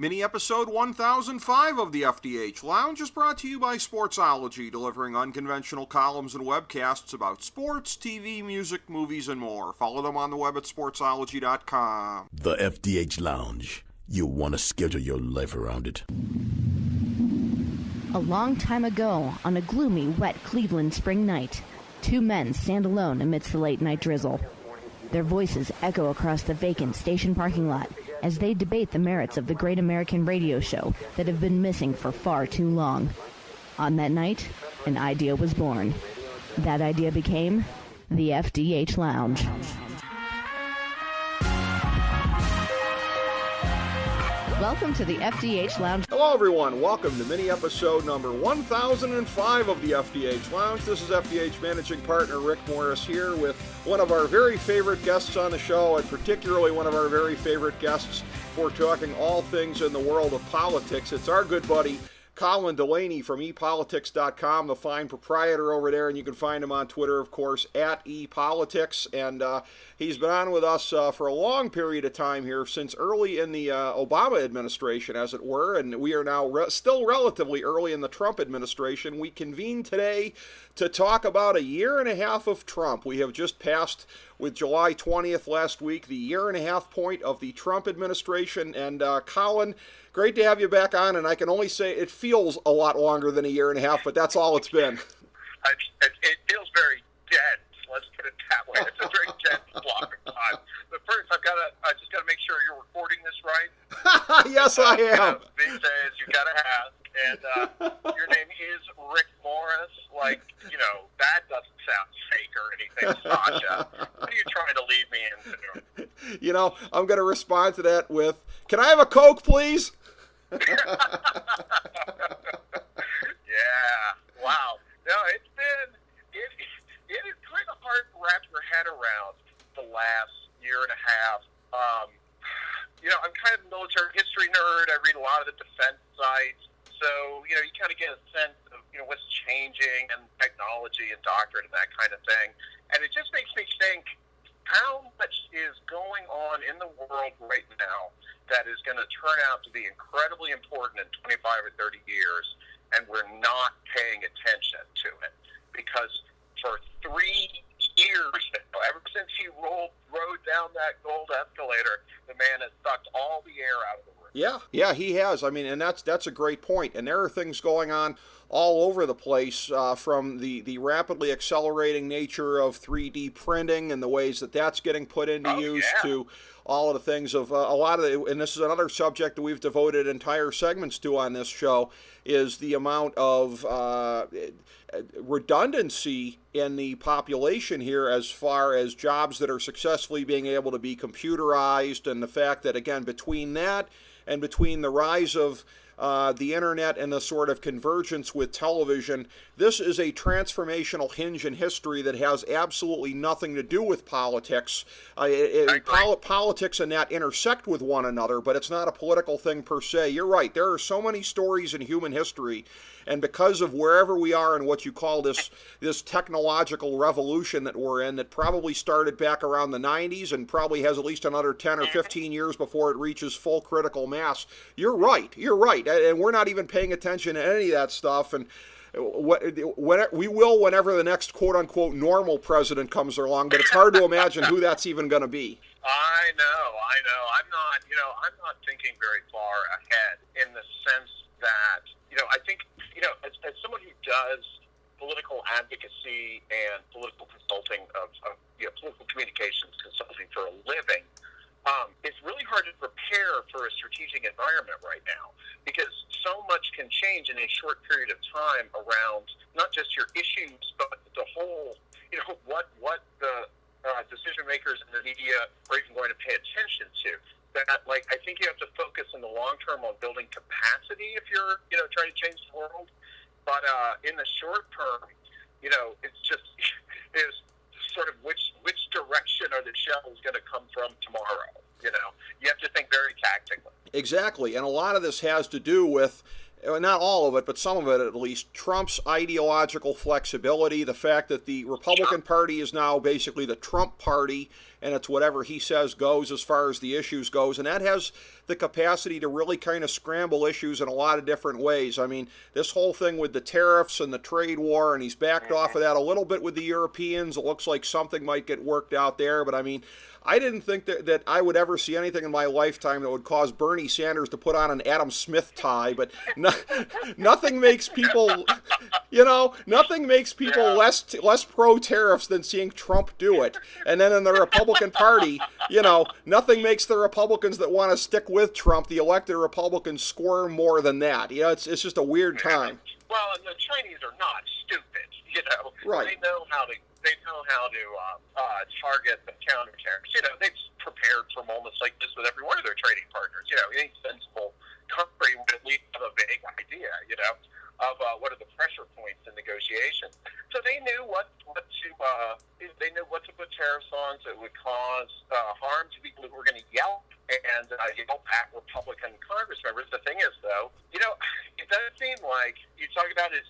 Mini episode 1005 of the FDH Lounge is brought to you by Sportsology, delivering unconventional columns and webcasts about sports, TV, music, movies, and more. Follow them on the web at sportsology.com. The FDH Lounge. You'll want to schedule your life around it. A long time ago, on a gloomy, wet Cleveland spring night, two men stand alone amidst the late-night drizzle. Their voices echo across the vacant station parking lot as they debate the merits of the great American radio show that have been missing for far too long. On that night, an idea was born. That idea became the FDH Lounge. Welcome to the FDH Lounge. Hello, everyone. Welcome to mini episode number 1005 of the FDH Lounge. This is FDH Managing Partner Rick Morris here with one of our very favorite guests on the show, and particularly one of our very favorite guests for talking all things in the world of politics. It's our good buddy, Colin Delany from ePolitics.com, the fine proprietor over there, and you can find him on Twitter, of course, at ePolitics, and he's been on with us for a long period of time here, since early in the Obama administration, as it were, and we are now still relatively early in the Trump administration. We convened today to talk about a year and a half of Trump. We have just passed, with July 20th last week, the year and a half point of the Trump administration, and Colin, great to have you back on, and I can only say it feels a lot longer than a year and a half, but that's all it's been. It feels very dense. Let's put it that way. It's a very dense block of time. But first, I just got to make sure you're recording this right. Yes, I am. These days, you got to ask. And your name is Rick Morris. Like, that doesn't sound fake or anything, Sasha. What are you trying to lead me into? I'm going to respond to that with, can I have a Coke, please? Yeah. Wow. No, it is kind of hard to wrap your head around the last year and a half. I'm kind of a military history nerd. I read a lot of the defense sites. So, you kind of get a sense of, what's changing and technology and doctrine and that kind of thing. And it just makes me think, how much is going on in the world right now that is going to turn out to be incredibly important in 25 or 30 years, and we're not paying attention to it? Because for 3 years now, ever since he rode down that gold escalator, the man has sucked all the air out of the room. Yeah, he has. I mean, and that's a great point. And there are things going on all over the place, from the rapidly accelerating nature of 3D printing and the ways that that's getting put into use to all of the things of a lot of the, and this is another subject that we've devoted entire segments to on this show, is the amount of redundancy in the population here as far as jobs that are successfully being able to be computerized, and the fact that, again, between that and between the rise of the internet and the sort of convergence with television, this is a transformational hinge in history that has absolutely nothing to do with politics. Politics and that intersect with one another, but it's not a political thing per se. You're right. There are so many stories in human history, and because of wherever we are in what you call this technological revolution that we're in, that probably started back around the 90s and probably has at least another 10 or 15 years before it reaches full critical mass. You're right. And we're not even paying attention to any of that stuff. And we will whenever the next quote-unquote normal president comes along, but it's hard to imagine who that's even going to be. I know. I'm not thinking very far ahead in the sense that, I think, as someone who does political advocacy and political consulting of political communications consulting for a living, it's really hard to prepare for a strategic environment right now, because so much can change in a short period of time around not just your issues, but the whole, what the decision makers in the media are even going to pay attention to. That, I think you have to focus in the long term on building capacity if you're, trying to change the world. But in the short term, it's just is sort of which direction are the shells going to come from tomorrow? You have to think very tactically. Exactly, and a lot of this has to do with not all of it, but some of it at least, Trump's ideological flexibility, the fact that the Republican Party is now basically the Trump Party, and it's whatever he says goes as far as the issues goes, and that has the capacity to really kind of scramble issues in a lot of different ways. I mean, this whole thing with the tariffs and the trade war, and he's backed off of that a little bit with the Europeans. It looks like something might get worked out there, but I mean, I didn't think that I would ever see anything in my lifetime that would cause Bernie Sanders to put on an Adam Smith tie, but nothing makes people, nothing makes people less pro-tariffs than seeing Trump do it. And then in the Republican Party, nothing makes the Republicans that want to stick with Trump, the elected Republicans, squirm more than that. It's just a weird time. Well, and the Chinese are not stupid, Right. They know how to target the counter tariffs. They've prepared for moments like this with every one of their trading partners. Any sensible country would at least have a vague idea, of what are the pressure points in negotiation. So they knew what to put tariffs on that would cause harm to people who were going to yell at Republican Congress members. The thing is, though, it does seem like you talk about his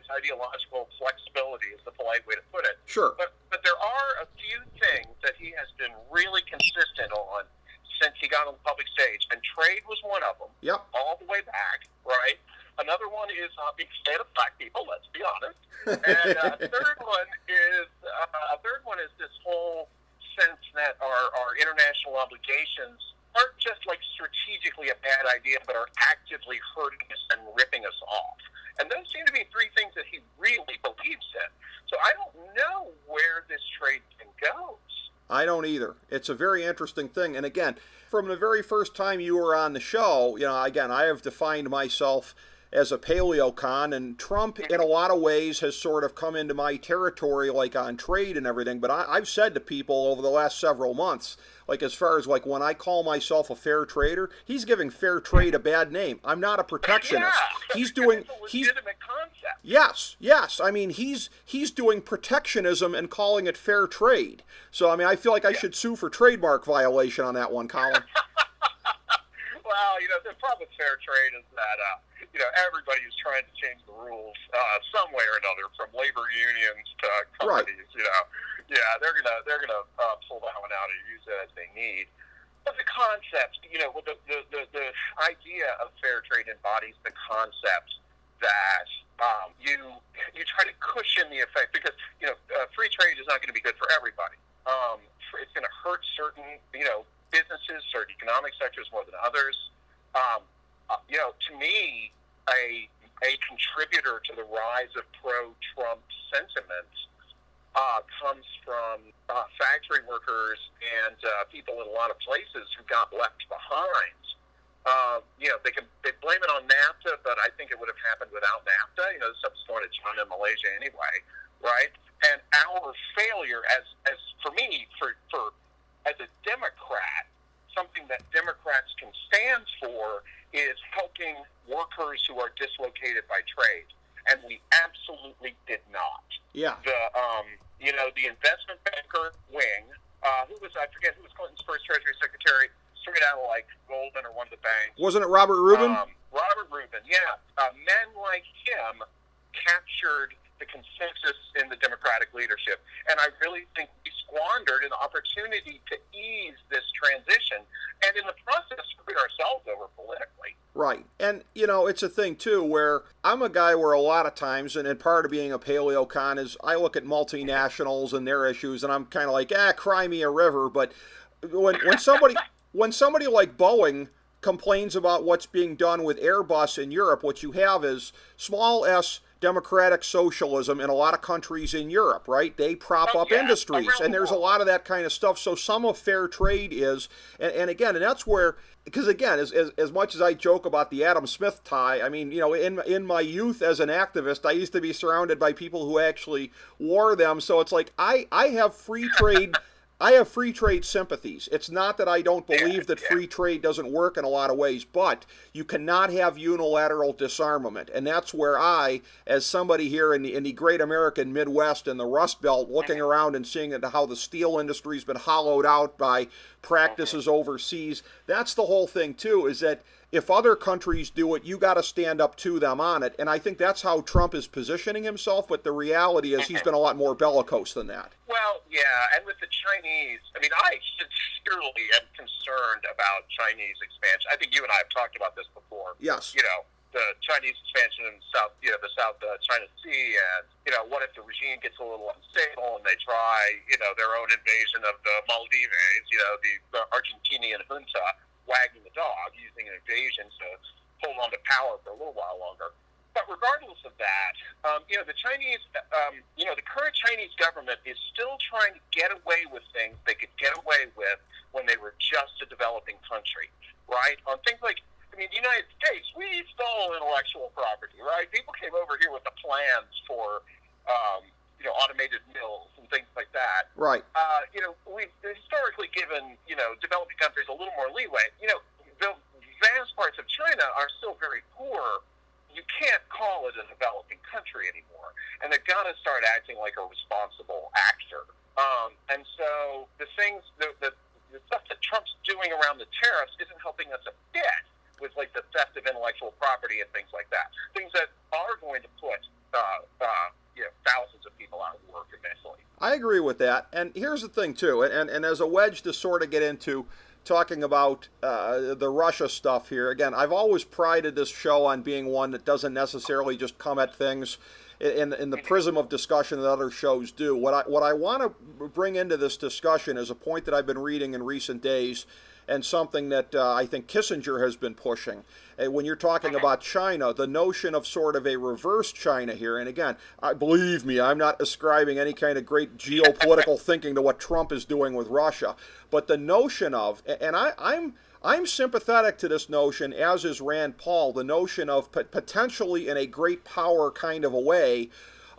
ideological flexibility is the polite way to put it. Sure. But there are a few things that he has been really consistent on since he got on the public stage, and trade was one of them. Yep. All the way back, right? Another one is being state of black people. Let's be honest. And a third one is this whole sense that our international obligations aren't just like strategically a bad idea, but are actively hurting us and ripping us off. And those seem to be three things that he really believes in. So I don't know where this trade thing goes. I don't either. It's a very interesting thing. And again, from the very first time you were on the show, again, I have defined myself as a paleocon, and Trump in a lot of ways has sort of come into my territory, like on trade and everything. But I've said to people over the last several months, like as far as like when I call myself a fair trader, he's giving fair trade a bad name. I'm not a protectionist. It's a legitimate concept. Yes. I mean, he's doing protectionism and calling it fair trade. So I mean, I feel like I should sue for trademark violation on that one, Colin. Well, the problem with fair trade is that everybody is trying to change the rules some way or another, from labor unions to companies. Right. They're gonna pull that one out and use it as they need. But the concept, the idea of fair trade embodies the concept that you try to cushion the effect, because free trade is not going to be good for everybody. It's going to hurt certain businesses, certain economic sectors more than others. To me, a contributor to the rise of pro-Trump sentiment comes from factory workers and people in a lot of places who got left behind. They blame it on NAFTA, but I think it would have happened without NAFTA. This stuff's going to China and Malaysia anyway, right? And our failure, as for me, as a Democrat, something that Democrats can stand for is helping workers who are dislocated by trade, and we absolutely did not. Yeah. The investment banker wing, I forget who was Clinton's first Treasury Secretary, straight out of like Goldman or one of the banks. Wasn't it Robert Rubin? Robert Rubin, yeah. Men like him captured the consensus in the Democratic leadership, and I really think we squandered an opportunity to ease this transition, and in the process screwed ourselves over politically. Right. And, it's a thing, too, where I'm a guy where a lot of times, and part of being a paleocon is I look at multinationals and their issues, and I'm kind of like, cry me a river. But when somebody like Boeing complains about what's being done with Airbus in Europe, what you have is small s democratic socialism in a lot of countries in Europe, right? They prop up industries, and there's a lot of that kind of stuff. So some of fair trade is, and that's where, because again, as much as I joke about the Adam Smith tie, I mean, in my youth as an activist, I used to be surrounded by people who actually wore them. So it's like I have free trade. I have free trade sympathies. It's not that I don't believe that free trade doesn't work in a lot of ways, but you cannot have unilateral disarmament. And that's where I, as somebody here in the great American Midwest and the Rust Belt, looking around and seeing how the steel industry's been hollowed out by practices overseas, that's the whole thing too, is that if other countries do it, you got to stand up to them on it. And I think that's how Trump is positioning himself. But the reality is he's been a lot more bellicose than that. Well, yeah, and with the Chinese, I mean, I sincerely am concerned about Chinese expansion. I think you and I have talked about this before. Yes. You know, the Chinese expansion in the South China Sea, and what if the regime gets a little unstable and they try, their own invasion of the Maldives, the Argentinian junta wagging the dog, using an invasion to hold on to power for a little while longer. But regardless of that, the Chinese, the current Chinese government is still trying to get away with things they could get away with when they were just a developing country, right? On things like, the United States, we stole intellectual property, right? People came over here with the plans for, automated mills and things like that. Right. We've historically given, developing countries a little more leeway. The vast parts of China are still very poor. You can't call it a developing country anymore. And they've got to start acting like a responsible actor. And so the stuff that Trump's doing around the tariffs isn't helping us a bit with like the theft of intellectual property and things like that. Things that are going to put thousands of people out of work eventually. I agree with that. And here's the thing, too, and as a wedge to sort of get into talking about the Russia stuff here, again, I've always prided this show on being one that doesn't necessarily just come at things in the prism of discussion that other shows do. What I want to bring into this discussion is a point that I've been reading in recent days, and something that I think Kissinger has been pushing. When you're talking about China, the notion of sort of a reverse China here, and again, believe me, I'm not ascribing any kind of great geopolitical thinking to what Trump is doing with Russia, but the notion of, and I'm sympathetic to this notion, as is Rand Paul, the notion of potentially in a great power kind of a way,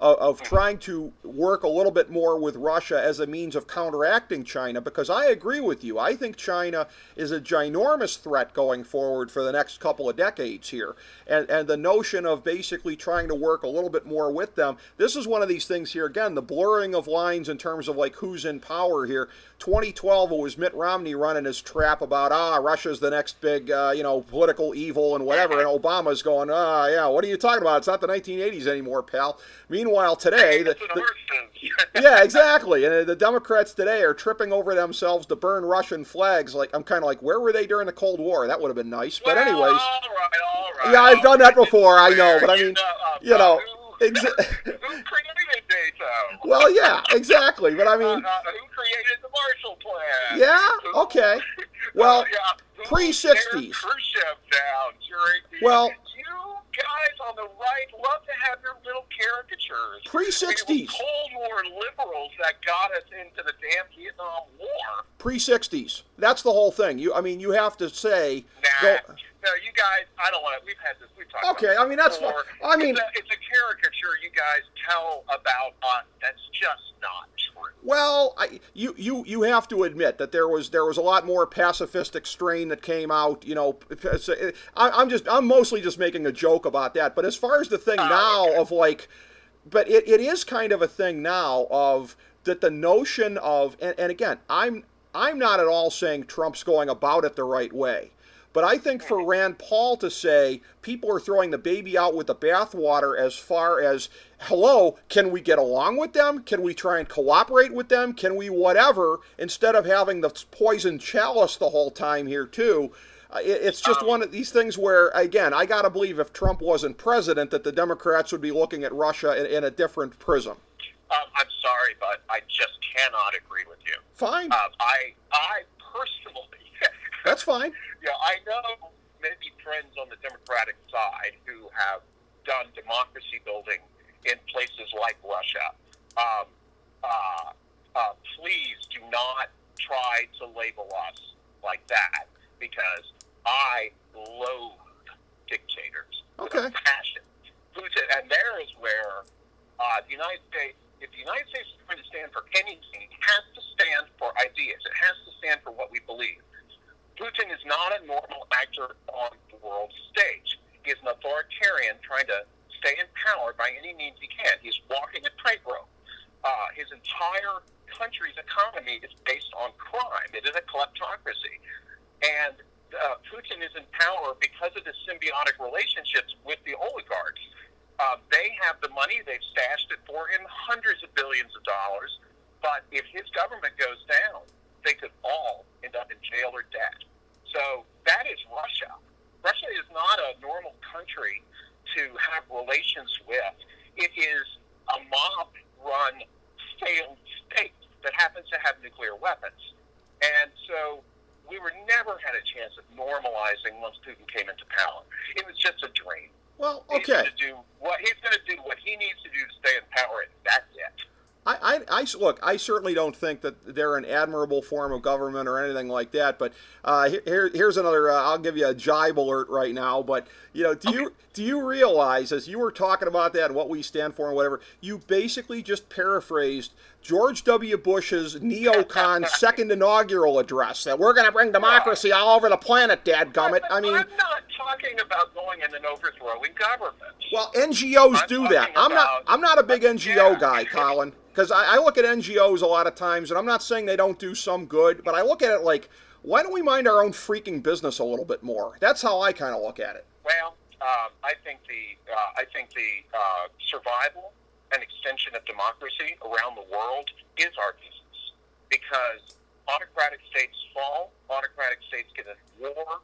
of trying to work a little bit more with Russia as a means of counteracting China, because I agree with you. I think China is a ginormous threat going forward for the next couple of decades here. And the notion of basically trying to work a little bit more with them, this is one of these things here, again, the blurring of lines in terms of like who's in power here. 2012, it was Mitt Romney running his trap about, Russia's the next big, political evil and whatever, and Obama's going, what are you talking about? It's not the 1980s anymore, pal. Meanwhile, today, yeah, exactly, and the Democrats today are tripping over themselves to burn Russian flags. Like, I'm kind of like, where were they during the Cold War? That would have been nice. But anyways, all right. Yeah, I've done that before. I know, but I mean, Who created NATO? Well, yeah, exactly. But I mean, who created the Marshall Plan? Yeah. Okay. Well, pre-60s. Khrushchev down during. Well, you guys on the right love to have your little caricatures. Pre-60s. It was Cold War liberals that got us into the damn Vietnam War. Pre-60s. That's the whole thing. You have to say. No, you guys, I don't want to. We've had this. We've talked about this. I mean, that's fine. I mean, it's a caricature you guys tell about us that's just not true. Well, you have to admit that there was a lot more pacifistic strain that came out. I'm mostly just making a joke about that. But as far as the thing now of like, but it is kind of a thing now of that the notion of and again, I'm not at all saying Trump's going about it the right way. But I think for Rand Paul to say people are throwing the baby out with the bathwater as far as, hello, can we get along with them? Can we try and cooperate with them? Can we whatever, instead of having the poison chalice the whole time here too? It's just one of these things where, again, I got to believe if Trump wasn't president that the Democrats would be looking at Russia in a different prism. I'm sorry, but I just cannot agree with you. Fine. I personally... That's fine. Yeah, I know maybe friends on the Democratic side who have done democracy building in places like Russia. Please do not try to label us like that, because I loathe dictators with a passion. And there is where the United States, if the United States is going to stand for anything, it has to stand for ideas. It has to stand for what we believe. Putin is not a normal actor on the world stage. He is an authoritarian trying to stay in power by any means he can. He's walking a tightrope. His entire country's economy is based on crime. It is a kleptocracy. And Putin is in power because of the symbiotic relationships with the oligarchs. They have the money. They've stashed it for him, hundreds of billions of dollars. But if his government goes down, they could all end up in jail or debt. So that is Russia. Russia is not a normal country to have relations with. It is a mob-run failed state that happens to have nuclear weapons. And so we were never had a chance of normalizing once Putin came into power. It was just a dream. Well, He's okay. going to do what he needs to do to stay in power, and that's it. Look, I certainly don't think that they're an admirable form of government or anything like that. But here's another. I'll give you a jibe alert right now. But do you realize, as you were talking about that, what we stand for and whatever, you basically just paraphrased George W. Bush's neocon second inaugural address that we're going to bring democracy all over the planet, dadgummit. I mean, I'm not talking about going in and overthrowing government. Well, NGOs do that. I'm not a big NGO guy, Colin, because I look at NGOs a lot of times, and I'm not saying they don't do some good, but I look at it like, why don't we mind our own freaking business a little bit more? That's how I kind of look at it. Well, I think the survival and extension of democracy around the world is our business, because autocratic states fall, autocratic states get in war.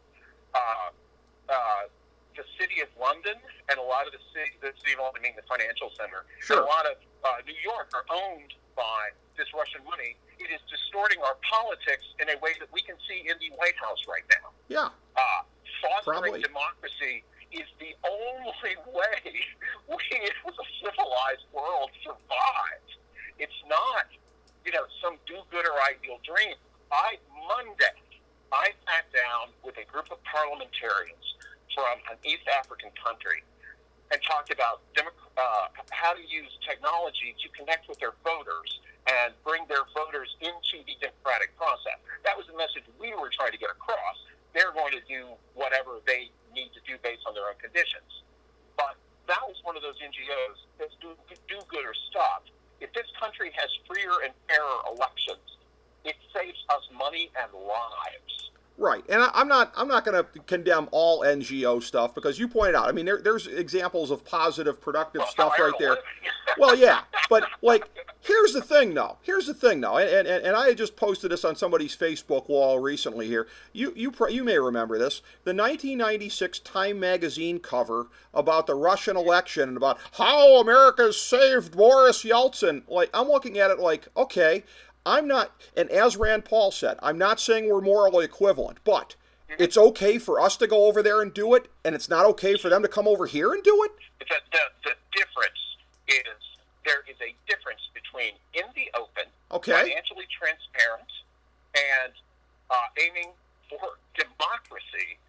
The city of London and a lot of the city of London, I mean the financial center, sure, and a lot of New York are owned by this Russian money. It is distorting our politics in a way that we can see in the White House right now. Yeah. Fostering democracy is the only way we as a civilized world survive. It's not, some do-gooder ideal dream. Monday, I sat down with a group of parliamentarians from an East African country and talked about how to use technology to connect with their voters and bring their voters into the democratic process. That was the message we were trying to get across. They're going to do whatever they need to do based on their own conditions. But that was one of those NGOs that's do-gooder stuff. If this country has freer and fairer elections, it saves us money and lives. Right, and I'm not going to condemn all NGO stuff, because you pointed out, I mean, there's examples of positive, productive stuff right there. Well, yeah, but here's the thing, though, and I had just posted this on somebody's Facebook wall recently here. You may remember this, the 1996 Time magazine cover about the Russian election and about how America's saved Boris Yeltsin. I'm looking at it like, okay, I'm not, and as Rand Paul said, I'm not saying we're morally equivalent, but it's okay for us to go over there and do it, and it's not okay for them to come over here and do it? The difference is, there is a difference between in the open, okay, financially transparent, and aiming for democracy,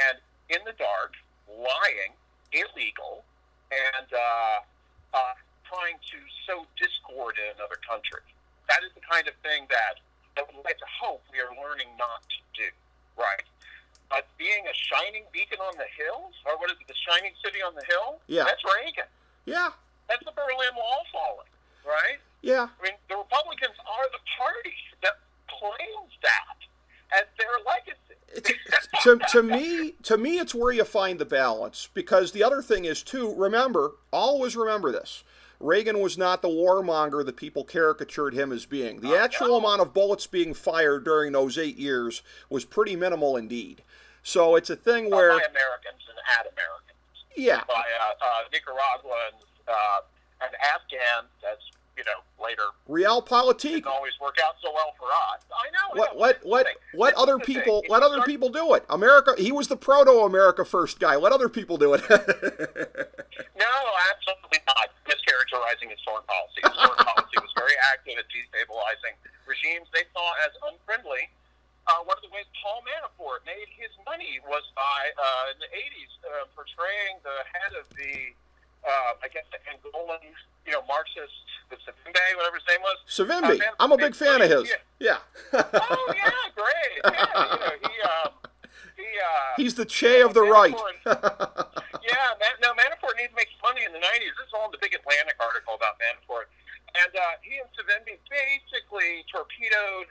and in the dark, lying, illegal, and trying to sow discord in another country. That is the kind of thing that I would like to hope we are learning not to do, right? But being a shining beacon on the hill, or what is it, the shining city on the hill? Yeah. That's Reagan. Yeah. That's the Berlin Wall falling, right? Yeah. I mean, the Republicans are the party that claims that as their legacy. To me, it's where you find the balance, because the other thing is, too, always remember this. Reagan was not the warmonger that people caricatured him as being. The actual amount of bullets being fired during those 8 years was pretty minimal indeed. So it's a thing where... By Americans and at Americans. Yeah. By Nicaraguans and Afghans, that's, later... Realpolitik. Didn't always work out so well for us. I know. Let other people do it. America, he was the proto-America First guy. Let other people do it. No, absolutely not. Mischaracterizing his foreign policy. His foreign policy was very active at destabilizing regimes they saw as unfriendly. One of the ways Paul Manafort made his money was by, in the 80s, portraying the head of the, the Angolan, Marxist, the Savimbi, whatever his name was. Savimbi. I'm a big fan of his. Yeah. Oh, yeah, great. Yeah, he's the Che of the right. Manafort needs to make money in the 90s. This is all in the Big Atlantic article about Manafort. And he and Savimbi basically torpedoed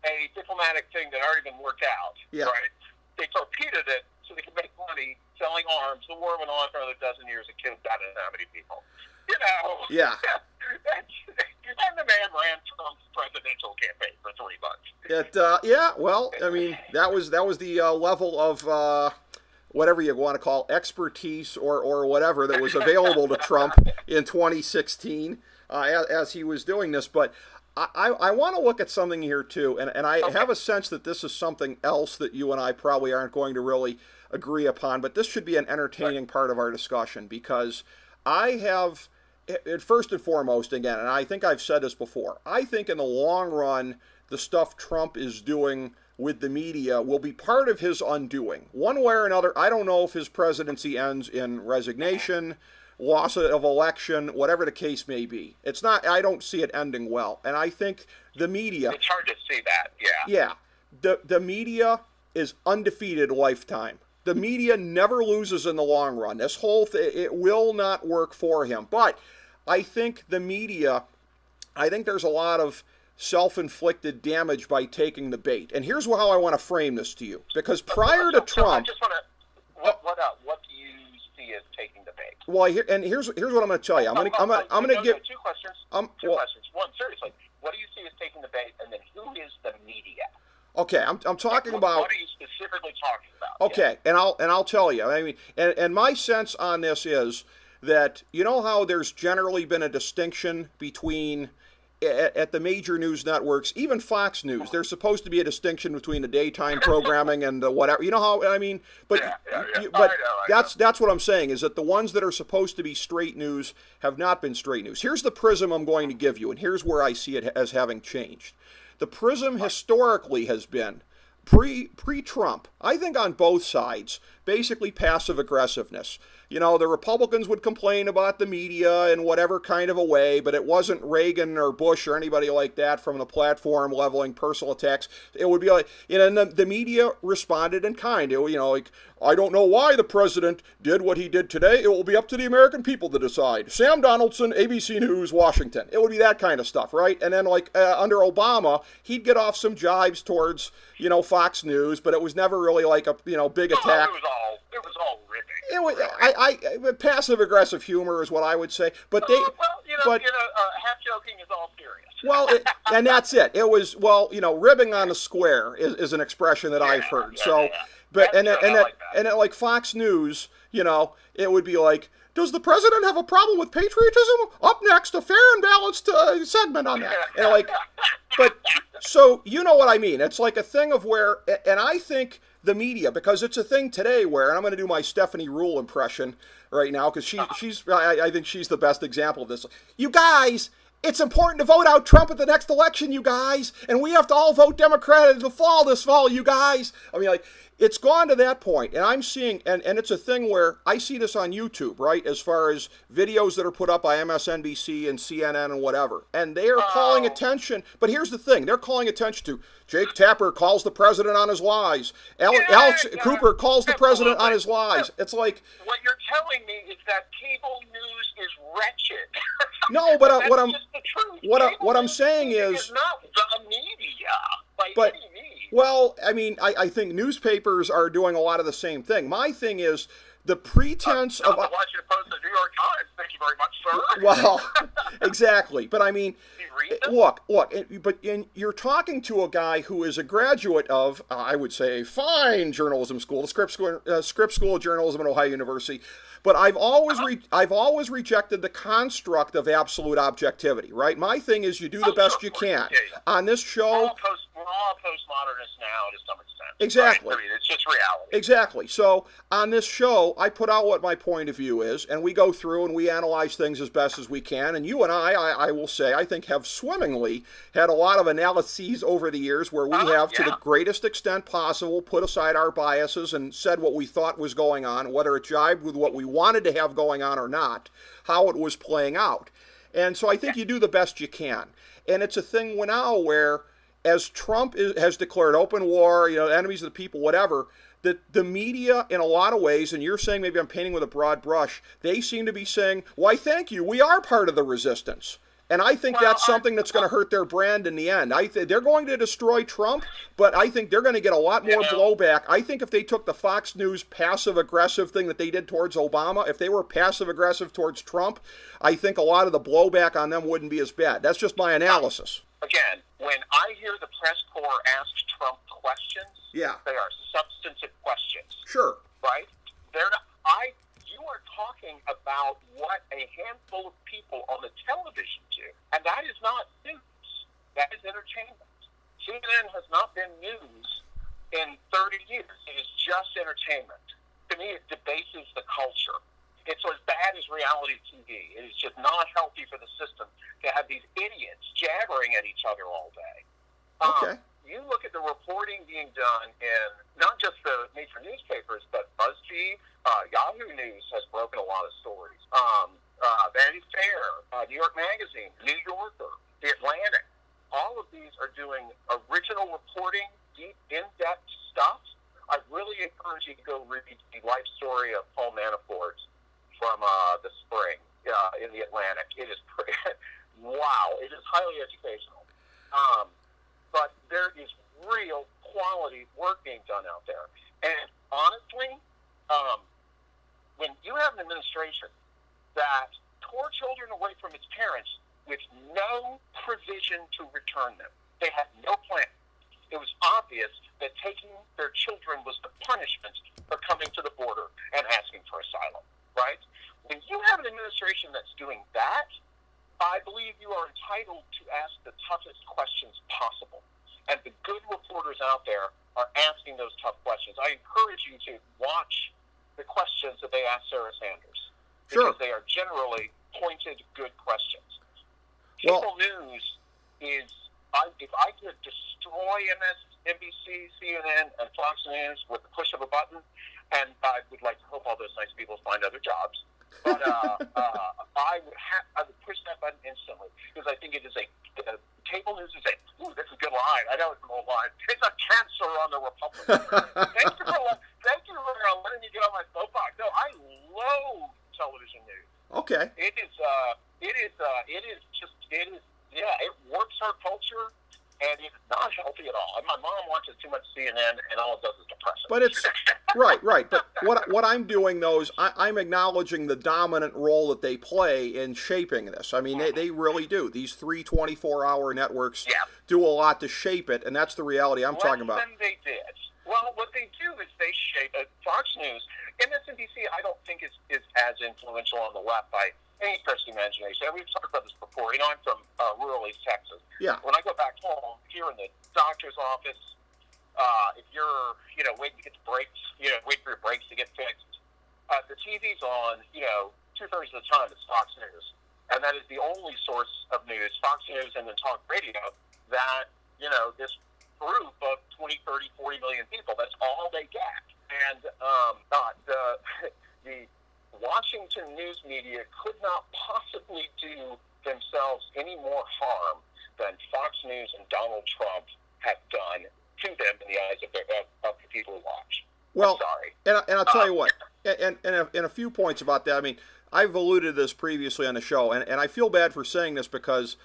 a diplomatic thing that had already been worked out. Yeah. Right? they torpedoed it so they could make money selling arms. The war went on for another dozen years. It killed God knows how many people. You know. Yeah. And the man ran Trump's presidential campaign for $3. Yeah. Well, I mean, that was the level of whatever you want to call expertise or whatever that was available to Trump in 2016 as he was doing this. But I want to look at something here too, and I have a sense that this is something else that you and I probably aren't going to really agree upon, but this should be an entertaining part of our discussion, because I have, first and foremost, again, and I think I've said this before, I think in the long run, the stuff Trump is doing with the media will be part of his undoing. One way or another, I don't know if his presidency ends in resignation, loss of election, whatever the case may be. It's not, I don't see it ending well. And I think the media... It's hard to see that, yeah. Yeah. The media is undefeated lifetime. The media never loses in the long run. This whole thing, it will not work for him. But I think the media, I think there's a lot of self-inflicted damage by taking the bait. And here's how I want to frame this to you. Because prior to Trump... I just want to... What do you see as taking the bait? Well, here's what I'm going to tell you. I'm going to give... Two questions. Two questions. One, seriously, what do you see as taking the bait? And then who is the media? Okay, I'm talking about... What are you specifically talking about? Okay, yeah. and I'll tell you. I mean, and my sense on this is that, you know how there's generally been a distinction between, at the major news networks, even Fox News, there's supposed to be a distinction between the daytime programming and the whatever. You know how, I mean, but yeah. but I know. That's what I'm saying, is that the ones that are supposed to be straight news have not been straight news. Here's the prism I'm going to give you, and here's where I see it as having changed. The prism historically has been pre-Trump, I think on both sides, basically passive aggressiveness. You know, the Republicans would complain about the media in whatever kind of a way, but it wasn't Reagan or Bush or anybody like that from the platform leveling personal attacks. It would be like, you know, and the media responded in kind. It, you know, like, I don't know why the president did what he did today. It will be up to the American people to decide. Sam Donaldson, ABC News, Washington. It would be that kind of stuff, right? And then, like, under Obama, he'd get off some jibes towards, you know, Fox News, but it was never really like a, you know, big attack. It was all ripping. It was, passive aggressive humor is what I would say, but they. Well, half joking is all serious. Well, and that's it. It was, well, you know, ribbing on the square is an expression that I've heard. Yeah, so, yeah. but Like and at like Fox News, you know, it would be like, does the president have a problem with patriotism? Up next, a fair and balanced segment on that. And like, but so you know what I mean? It's like a thing of where, and I think the media, because it's a thing today where, and I'm going to do my Stephanie Rule impression right now, because I think she's the best example of this. You guys, it's important to vote out Trump at the next election, you guys, and we have to all vote Democrat in the fall this fall, you guys. I mean, like, it's gone to that point, and I'm seeing, and it's a thing where I see this on YouTube, right, as far as videos that are put up by MSNBC and CNN and whatever, and they are calling attention, but here's the thing, they're calling attention to Jake Tapper calls the president on his lies, Alex Cooper calls the president on his lies. It's like... What you're telling me is that cable news is wretched. No, but what I'm news saying is not the media by any means. Well, I mean, I think newspapers are doing a lot of the same thing. My thing is the pretense of... The Washington Post and the New York Times, thank you very much, sir. Well, exactly. But I mean, look, but you're talking to a guy who is a graduate of, I would say, a fine journalism school, the Scripps School of Journalism at Ohio University. But I've always rejected the construct of absolute objectivity, right? My thing is you do the best you can. On this show... We're all postmodernists now to some extent. Exactly. Right? I mean, it's just reality. Exactly. So on this show, I put out what my point of view is, and we go through and we analyze things as best as we can. And you and I will say, I think have swimmingly had a lot of analyses over the years where we have, to the greatest extent possible, put aside our biases and said what we thought was going on, whether it jibed with what we wanted to have going on or not, how it was playing out. And so I think you do the best you can. And it's a thing now where, as Trump has declared open war, you know, enemies of the people, whatever, that the media, in a lot of ways, and you're saying maybe I'm painting with a broad brush, they seem to be saying, why, thank you, we are part of the resistance. And I think that's something that's going to hurt their brand in the end. They're going to destroy Trump, but I think they're going to get a lot more blowback. I think if they took the Fox News passive-aggressive thing that they did towards Obama, if they were passive-aggressive towards Trump, I think a lot of the blowback on them wouldn't be as bad. That's just my analysis. Again, when I hear the press corps ask Trump questions, they are substantive questions. Sure. Right? You are talking about what a handful of people on the television do, and that is not news. That is entertainment. CNN has not been news in 30 years. It is just entertainment. To me, it debases the culture. It's as bad as reality TV. It is just not healthy for the system to have these idiots jabbering at each other all day. Okay. You look at the reporting being done in not just the major newspapers, but BuzzFeed, Yahoo News has broken a lot of stories. Vanity Fair, New York Magazine, New Yorker, The Atlantic. All of these are doing original reporting, deep, in-depth stuff. I really encourage you to go read the life story of Paul Manafort from the spring in The Atlantic. It is wow. It is highly educational. But there is real quality work being done out there. And honestly, when you have an administration that tore children away from its parents with no provision to return them, they had no plan. It was obvious that taking their children was the punishment for coming to the border and asking for asylum, right? When you have an administration that's doing that, I believe you are entitled to ask the toughest questions possible. And the good reporters out there are asking those tough questions. I encourage you to watch the questions that they ask Sarah Sanders. Because they are generally pointed, good questions. Cable news is, if I could destroy MSNBC, CNN, and Fox News with the push of a button, and I would like to hope all those nice people find other jobs, but I would push that button instantly because I think it is cable news is that's a good line. I know it's an old line. It's a cancer on the Republic. Thank you for letting me get on my soapbox. No, I loathe television news. Okay. It warps our culture. And it's not healthy at all. My mom watches too much CNN, and all it does is depress her. But it's right. But what I'm doing, though, is I'm acknowledging the dominant role that they play in shaping this. I mean, they really do. These 3 24-hour networks do a lot to shape it, and that's the reality I'm talking about. Less than they did. Well, what they do is they shape Fox News. MSNBC, I don't think is as influential on the left by any stretch of the imagination. We've talked about this before. You know, I'm from rural East Texas. Yeah. When I go back home, here in the doctor's office, if you're, waiting to get the breaks, wait for your breaks to get fixed, the TV's on, 2/3 of the time it's Fox News. And that is the only source of news, Fox News and then talk radio, that, this group of 20, 30, 40 million people, that's all they get. And the Washington news media could not possibly do themselves any more harm than Fox News and Donald Trump have done to them in the eyes of the people who watch. Well, I'm sorry. And I'll tell you what, and a few points about that. I mean, I've alluded to this previously on the show, and I feel bad for saying this because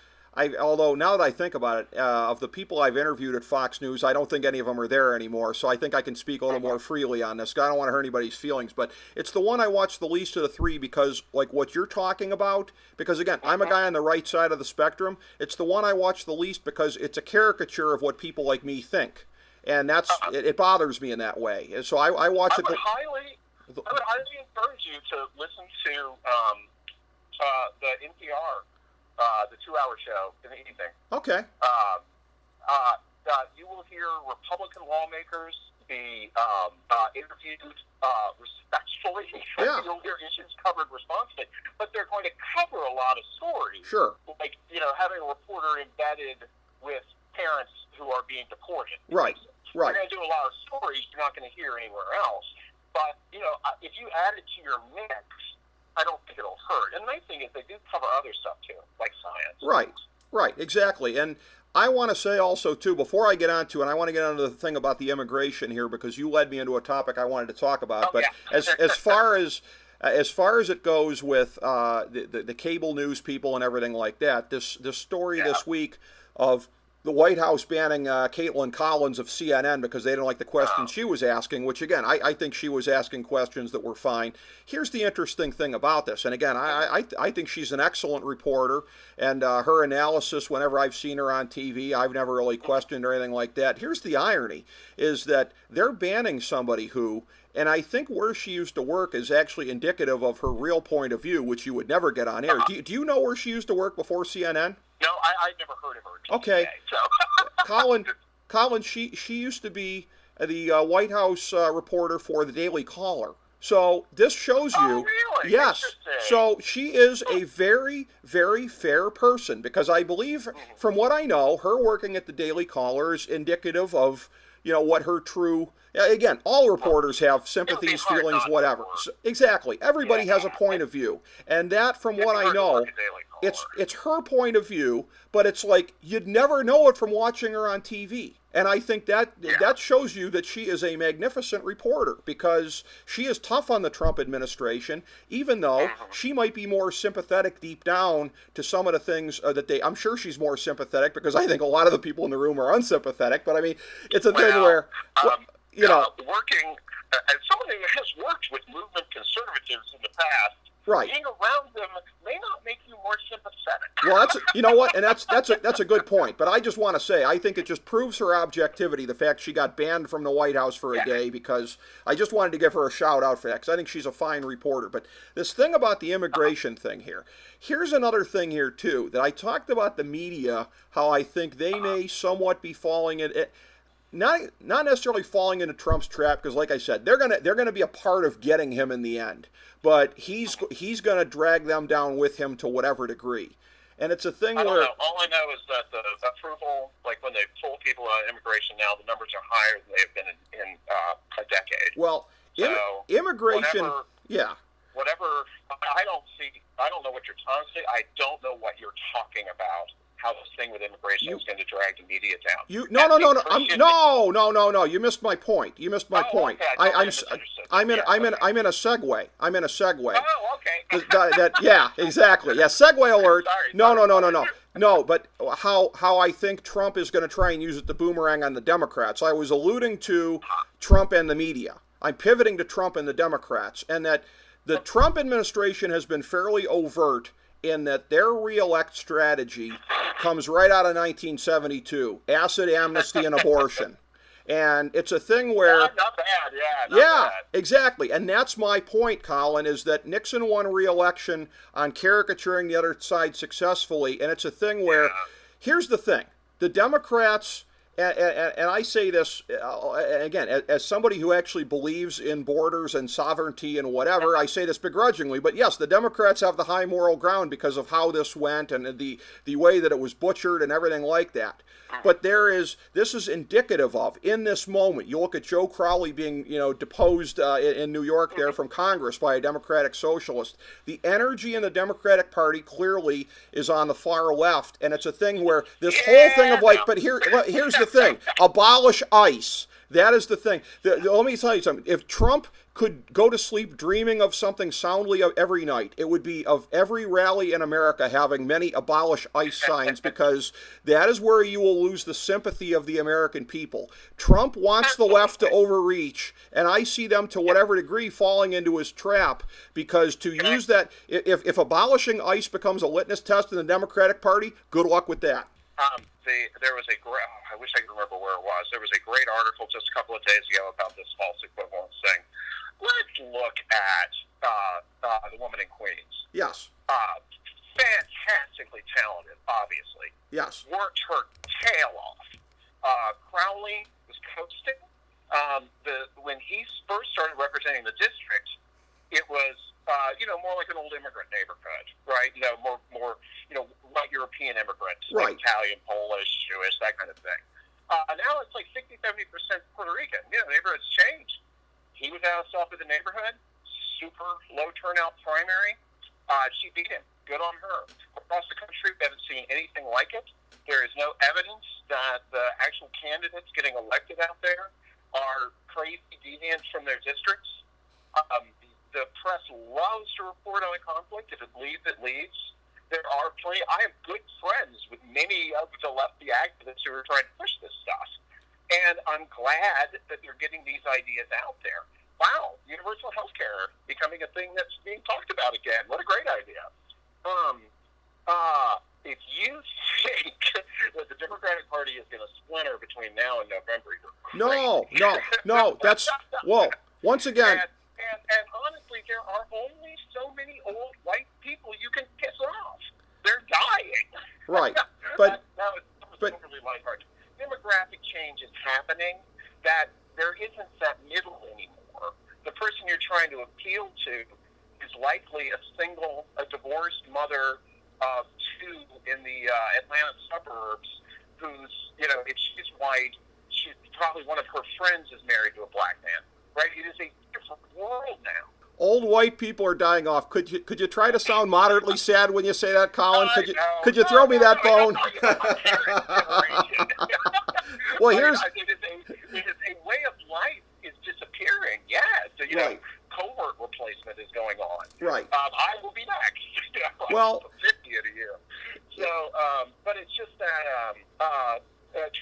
although now that I think about it, of the people I've interviewed at Fox News, I don't think any of them are there anymore, so I think I can speak a little more freely on this. I don't want to hurt anybody's feelings, but it's the one I watch the least of the three because, like what you're talking about, because again, I'm a guy on the right side of the spectrum, it's the one I watch the least because it's a caricature of what people like me think, and that's it bothers me in that way. And so I watch it. I would highly encourage you to listen to the NPR, the 2-hour show in the evening. Okay. You will hear Republican lawmakers be interviewed respectfully. Yeah. You'll hear issues covered responsibly, but they're going to cover a lot of stories. Sure. Like, having a reporter embedded with parents who are being deported. Right. Right. You're going to do a lot of stories you're not going to hear anywhere else. But, if you add it to your mix, I don't think it'll hurt. And the nice thing is they do cover other stuff, too, like science. Right, exactly. And I want to say also, too, before I get on to it, I want to get on to the thing about the immigration here because you led me into a topic I wanted to talk about. But as far as as far as it goes with the cable news people and everything like that, this story this week of the White House banning Caitlin Collins of CNN because they didn't like the questions she was asking, which, again, I think she was asking questions that were fine. Here's the interesting thing about this, and again, I think she's an excellent reporter, and her analysis, whenever I've seen her on TV, I've never really questioned or anything like that. Here's the irony, is that they're banning somebody who, and I think where she used to work is actually indicative of her real point of view, which you would never get on air. Do you know where she used to work before CNN? No, I've never heard of her. Okay. So. Colin, she used to be the White House reporter for the Daily Caller. So this shows you, really? Yes. So she is a very, very fair person, because I believe, from what I know, her working at the Daily Caller is indicative of, what her true. Again, all reporters have sympathies, feelings, whatever. So, exactly. Everybody has a point of view, and that, from what I know, it's her point of view. But it's like you'd never know it from watching her on TV. And I think that shows you that she is a magnificent reporter, because she is tough on the Trump administration, even though she might be more sympathetic deep down to some of the things I'm sure she's more sympathetic, because I think a lot of the people in the room are unsympathetic. But I mean, it's a thing where, working as someone who has worked with movement conservatives in the past, right, being around them may not make you more sympathetic. Well, that's a good point. But I just want to say, I think it just proves her objectivity, the fact she got banned from the White House for a day, because I just wanted to give her a shout out for that, because I think she's a fine reporter. But this thing about the immigration thing here, here's another thing here too, that I talked about the media, how I think they may somewhat be falling in it. Not necessarily falling into Trump's trap, because, like I said, they're gonna be a part of getting him in the end. But he's gonna drag them down with him to whatever degree. And it's a thing I don't where know. All I know is that the approval, like when they pull people on immigration now, the numbers are higher than they have been in a decade. Well, so immigration, whatever. I don't know what you're talking. I don't know what you're talking about. How this thing with immigration is going to drag the media down. No. You missed my point. Okay. I'm in a segue. Oh, okay. Yeah, exactly. Yeah, segue alert. Sorry. No, but how I think Trump is going to try and use it to boomerang on the Democrats. I was alluding to Trump and the media. I'm pivoting to Trump and the Democrats, and that the Trump administration has been fairly overt in that their re-elect strategy comes right out of 1972, acid, amnesty, and abortion. And it's a thing where... Not bad, not bad. Exactly. And that's my point, Colin, is that Nixon won re-election on caricaturing the other side successfully, and it's a thing where... Here's the thing. The Democrats... And I say this, again, as somebody who actually believes in borders and sovereignty and whatever, I say this begrudgingly, but yes, the Democrats have the high moral ground because of how this went and the way that it was butchered and everything like that. But this is indicative of, in this moment, you look at Joe Crowley being, deposed in New York there from Congress by a Democratic socialist. The energy in the Democratic Party clearly is on the far left, and it's a thing where this whole thing of but here's the thing, abolish ICE. That is the thing. Let me tell you something. If Trump could go to sleep dreaming of something soundly every night, it would be of every rally in America having many abolish ICE signs, because that is where you will lose the sympathy of the American people. Trump wants the left to overreach, and I see them to whatever degree falling into his trap, because to use that, if abolishing ICE becomes a litmus test in the Democratic Party, good luck with that. There was I wish I could remember where it was. There was a great article just a couple of days ago about this false equivalence thing. Let's look at the woman in Queens. Yes. Fantastically talented, obviously. Yes. Worked her tail off. Crowley was coasting. When he first started representing the district, it was more like an old immigrant neighborhood, right? More white European immigrants, right. Like Italian, Polish, Jewish, that kind of thing. Now it's like 60-70% Puerto Rican. The neighborhood's changed. He was out south of the neighborhood, super low turnout primary. She beat him. Good on her. Across the country, we haven't seen anything like it. There is no evidence that the actual candidates getting elected out there are crazy deviants from their districts. the press loves to report on a conflict. If it leads, it leads. There are plenty. I have good friends with many of the lefty activists who are trying to push this stuff. And I'm glad that they're getting these ideas out there. Wow, universal health care becoming a thing that's being talked about again. What a great idea. If you think that the Democratic Party is going to splinter between now and November, you're crazy. No. That's, well, once again. And honestly, there are only so many old white people you can piss off. They're dying. Right. That was totally lighthearted. Demographic change is happening, that there isn't that middle anymore. The person you're trying to appeal to is likely a divorced mother of two in the Atlanta suburbs who's, if she's white, she's probably one of her friends is married to a black man, right? It is a different world now. Old white people are dying off. Could you try to sound moderately sad when you say that, Colin? Could you throw me that bone? Well, it is a way of life is disappearing. Yeah, so right. Cohort replacement is going on. Right. I will be next. Well, 50 in a year. So, but it's just that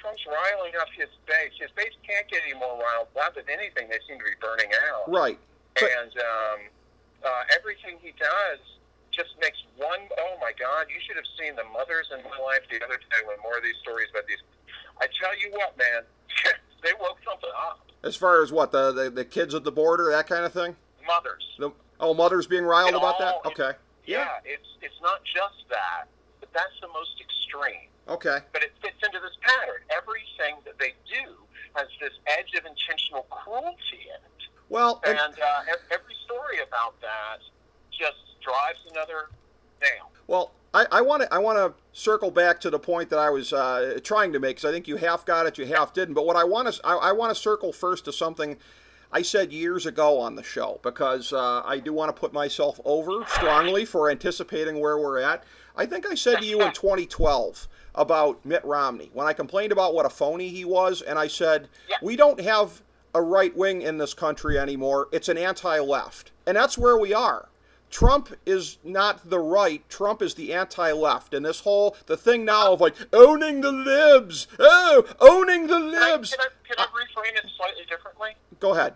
Trump's riling up his base. His base can't get any more riled. Not that anything, they seem to be burning out. Right. And everything he does just makes one. Oh my God! You should have seen the mothers in my life the other day when more of these stories about these. I tell you what, man, they woke something up. As far as what the kids at the border, that kind of thing. Mothers. Mothers being riled about that. Okay. Yeah, it's not just that, but that's the most extreme. Okay. But it fits into this pattern. Everything that they do has this edge of intentional cruelty in it. Well, and every story about that just drives another nail. Well, I want to circle back to the point that I was trying to make, because I think you half got it, you half didn't. But what I want to circle first to something I said years ago on the show, because I do want to put myself over strongly for anticipating where we're at. I think I said to you in 2012 about Mitt Romney, when I complained about what a phony he was, and I said, we don't have a right wing in this country anymore. It's an anti-left. And that's where we are. Trump is not the right. Trump is the anti-left. And the thing now of like, owning the libs. Oh, owning the libs. Can I reframe it slightly differently? Go ahead.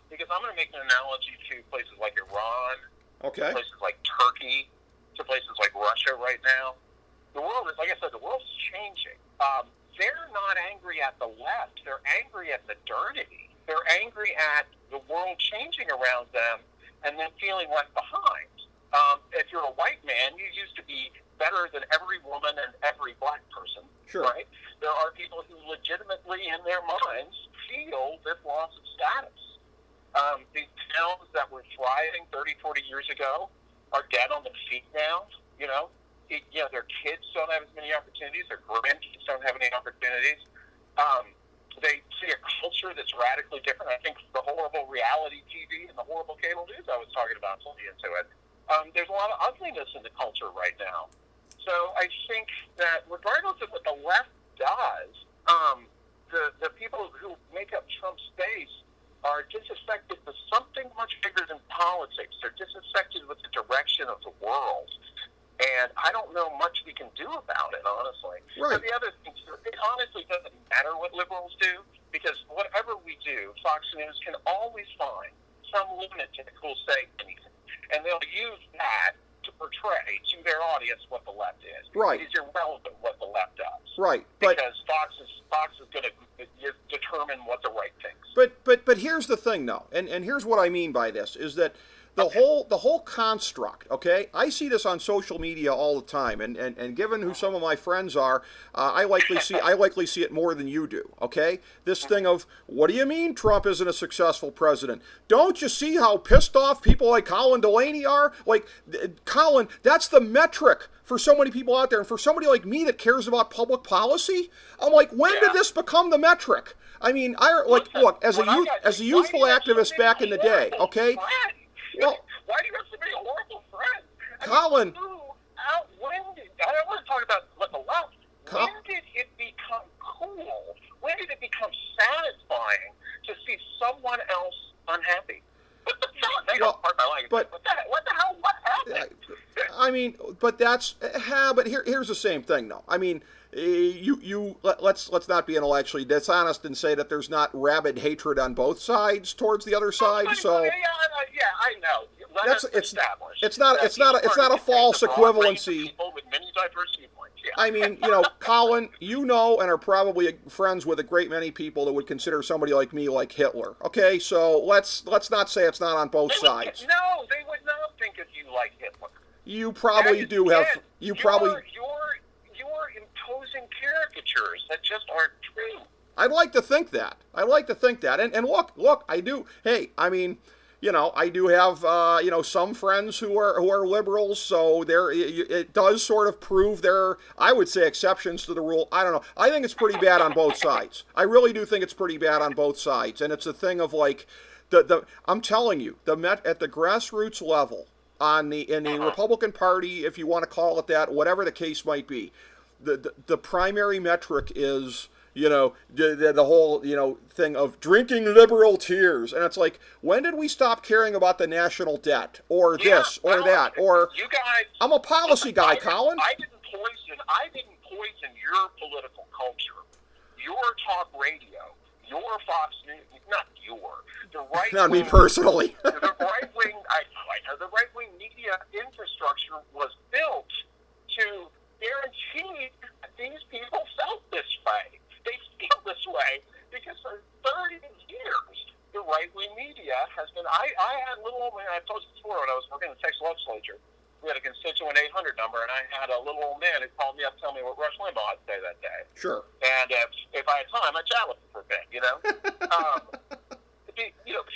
Because I'm going to make an analogy to places like Iran, okay, to places like Turkey, to places like Russia right now. The world is, like I said, the world's changing. They're not angry at the left. They're angry at modernity. They're angry at the world changing around them and then feeling left behind. If you're a white man, you used to be better than every woman and every black person, sure, right? There are people who legitimately, in their minds, feel this loss of status. These towns that were thriving 30, 40 years ago are dead on their feet now, their kids don't have as many opportunities. Their grandkids don't have any opportunities. They see a culture that's radically different. I think the horrible reality TV and the horrible cable news I was talking about playing into it. There's a lot of ugliness in the culture right now. So I think that regardless of what the left does, the people who make up Trump's base are disaffected with something much bigger than politics. They're disaffected with the direction of the world. And I don't know much we can do about it, honestly. Right. But the other thing, it honestly doesn't matter what liberals do, because whatever we do, Fox News can always find some lunatic who'll say anything. And they'll use that to portray to their audience what the left is. Right. It is irrelevant what the left does. Right. Because Fox is going to determine what the right thinks. But here's the thing, though, and here's what I mean by this, is that the whole construct, okay? I see this on social media all the time, and given who some of my friends are, I likely see it more than you do, okay? This thing of, what do you mean Trump isn't a successful president? Don't you see how pissed off people like Colin Delany are? Like, Colin, that's the metric for so many people out there, and for somebody like me that cares about public policy, I'm like, when did this become the metric? I mean, look, as a youthful activist back in the day, okay? Well, why do you have so many horrible friends? Colin. I don't want to talk about what the left. When did it become cool? When did it become satisfying to see someone else unhappy? But the but what the hell? What happened? I mean, but here's the same thing, though. I mean, let's not be intellectually dishonest and say that there's not rabid hatred on both sides towards the other side. So yeah, I know. It's not a false equivalency. People with many diverse viewpoints. Yeah. I mean, Colin, and are probably friends with a great many people that would consider somebody like me like Hitler. Okay, so let's not say it's not on both sides. No, they would not think of you like Hitler. You probably do have. You're imposing caricatures that just aren't true. I'd like to think that. And look, I do. Hey, I mean, I do have some friends who are liberals, so it does sort of prove I would say, exceptions to the rule. I don't know. I think it's pretty bad on both sides. I really do think it's pretty bad on both sides, and it's a thing of like I'm telling you, at the grassroots level in the Republican Party, if you want to call it that, whatever the case might be, the primary metric is the whole thing of drinking liberal tears, and it's like, when did we stop caring about the national debt or this or that? Or you guys, I'm a policy guy, Colin. I didn't poison your political culture, your talk radio, your Fox News, the right. Not me personally. The right wing. I know the right wing media infrastructure was built to guarantee that these people felt this way. They feel this way because for 30 years, the right-wing media has been. I had a little old man. I posted before when I was working in the Texas legislature. We had a constituent 800 number, and I had a little old man who called me up to tell me what Rush Limbaugh had to say that day. Sure. And if I had time, I'd chat with him for a bit.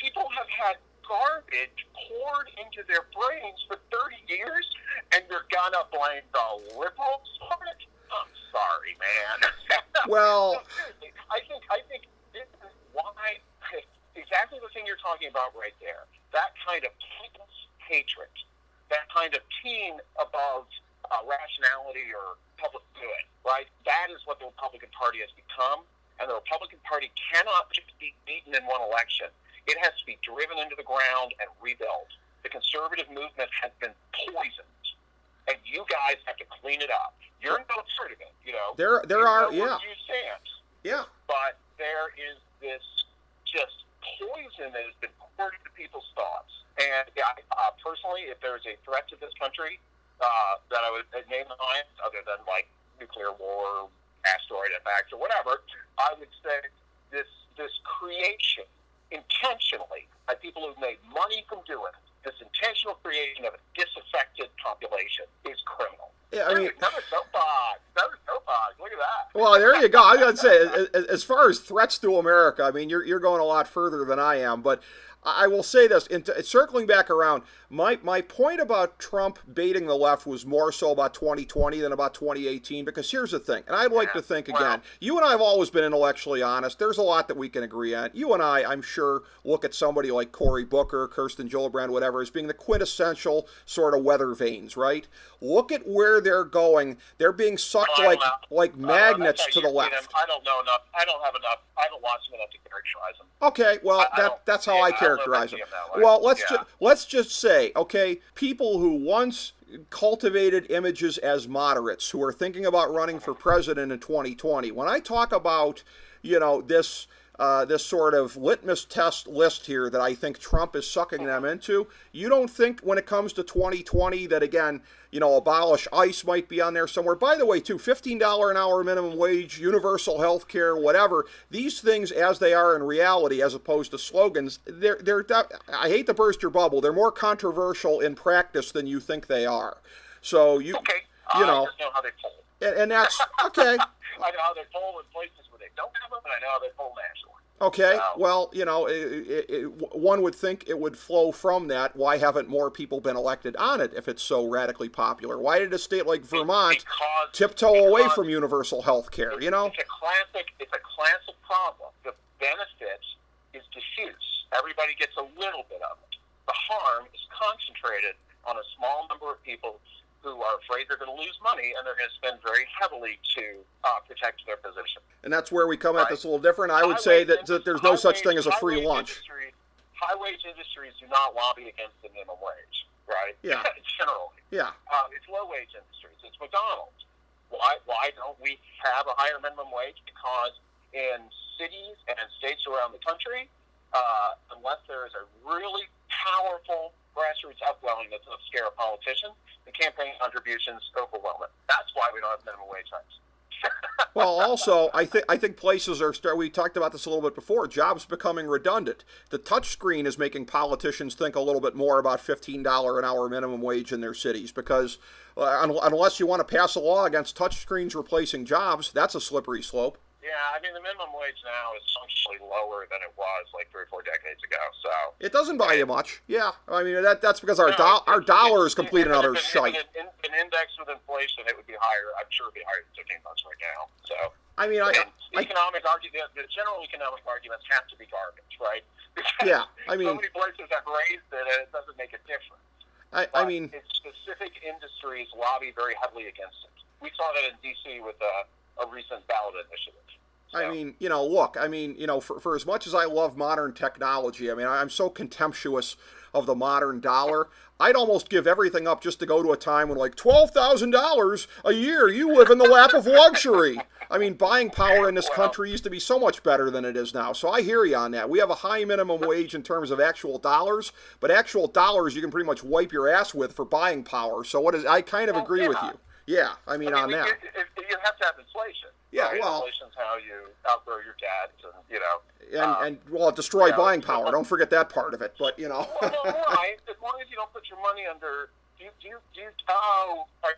People have had garbage poured into their brains for 30 years, and you're gonna blame the liberals for it? I'm sorry, man. Well, no, seriously, I think this is why exactly the thing you're talking about right there. That kind of intense hatred, that kind of team above rationality or public good, right? That is what the Republican Party has become, and the Republican Party cannot just be beaten in one election. It has to be driven into the ground and rebuilt. The conservative movement has been poisoned, and you guys have to clean it up. You're no part of it, There are, yeah. You stand. Yeah. But there is this just poison that has been poured into people's thoughts. And personally, if there's a threat to this country that I would name the highest, other than like nuclear war, asteroid impacts, or whatever, I would say this creation intentionally by people who've made money from doing it. This intentional creation of a disaffected population is criminal. Yeah, I mean, another soapbox. Look at that. Well, there you go. I got to say, as far as threats to America, I mean, you're going a lot further than I am. But I will say this, circling back around, my point about Trump baiting the left was more so about 2020 than about 2018, because here's the thing, and I'd like to think again, you and I have always been intellectually honest. There's a lot that we can agree on. You and I'm sure, look at somebody like Cory Booker, Kirsten Gillibrand, whatever, as being the quintessential sort of weather vanes, right? Look at where they're going. They're being sucked like magnets to the left. I don't know enough. I don't have enough. I haven't watched them enough to characterize them. Okay, well, that's how I characterize them. Well, let's just say, okay, people who once cultivated images as moderates, who are thinking about running for president in 2020. When I talk about, this sort of litmus test list here that I think Trump is sucking them into, you don't think when it comes to 2020 that, again, abolish ICE might be on there somewhere. By the way, too, $15 an hour minimum wage, universal health care, whatever, these things as they are in reality, as opposed to slogans, they're I hate to burst your bubble, they're more controversial in practice than you think they are. So I just know how they poll. And that's, okay. I know how they poll in places where they don't have them, and I know how they poll nationally. Okay, well, one would think it would flow from that. Why haven't more people been elected on it if it's so radically popular? Why did a state like Vermont tiptoe away from universal health care, It's a classic problem. The benefit is diffuse. Everybody gets a little bit of it. The harm is concentrated on a small number of people who are afraid they're going to lose money, and they're going to spend very heavily to protect their position. And that's where we come at this a little different. I would say that there's no such thing as a free lunch. high-wage industries do not lobby against the minimum wage, right? Yeah. Generally. Yeah. It's low-wage industries. It's McDonald's. Why don't we have a higher minimum wage? Because in cities and in states around the country, unless there is a really powerful grassroots upwelling that's enough to scare a politician, the campaign contributions overwhelm it. That's why we don't have minimum wage hikes. Well, also, I think places are we talked about this a little bit before. Jobs becoming redundant. The touchscreen is making politicians think a little bit more about $15 an hour minimum wage in their cities because unless you want to pass a law against touchscreens replacing jobs, that's a slippery slope. Yeah, I mean, the minimum wage now is functionally lower than it was like 3 or 4 decades ago. So it doesn't buy you much. Yeah, I mean that's because our dollar is complete and utter shite. If an index with inflation, it would be higher. I'm sure it'd be higher than $15 right now. So I mean, economic argument, the general economic arguments have to be garbage, right? Yeah, I mean, so many places have raised it, and it doesn't make a difference. I mean, it's specific industries lobby very heavily against it. We saw that in D.C. with a recent ballot initiative. So. I mean, look, for as much as I love modern technology, I mean, I'm so contemptuous of the modern dollar. I'd almost give everything up just to go to a time when, like, $12,000 a year, you live in the lap of luxury. I mean, buying power in this country used to be so much better than it is now. So I hear you on that. We have a high minimum wage in terms of actual dollars, but actual dollars you can pretty much wipe your ass with for buying power. So I kind of agree with you. Yeah, I mean on that. You have to have inflation. Yeah, right? well, inflation's how you outgrow your debt, and destroy buying power. Don't forget that part of it. But Well, right. As long as you don't put your money under. Are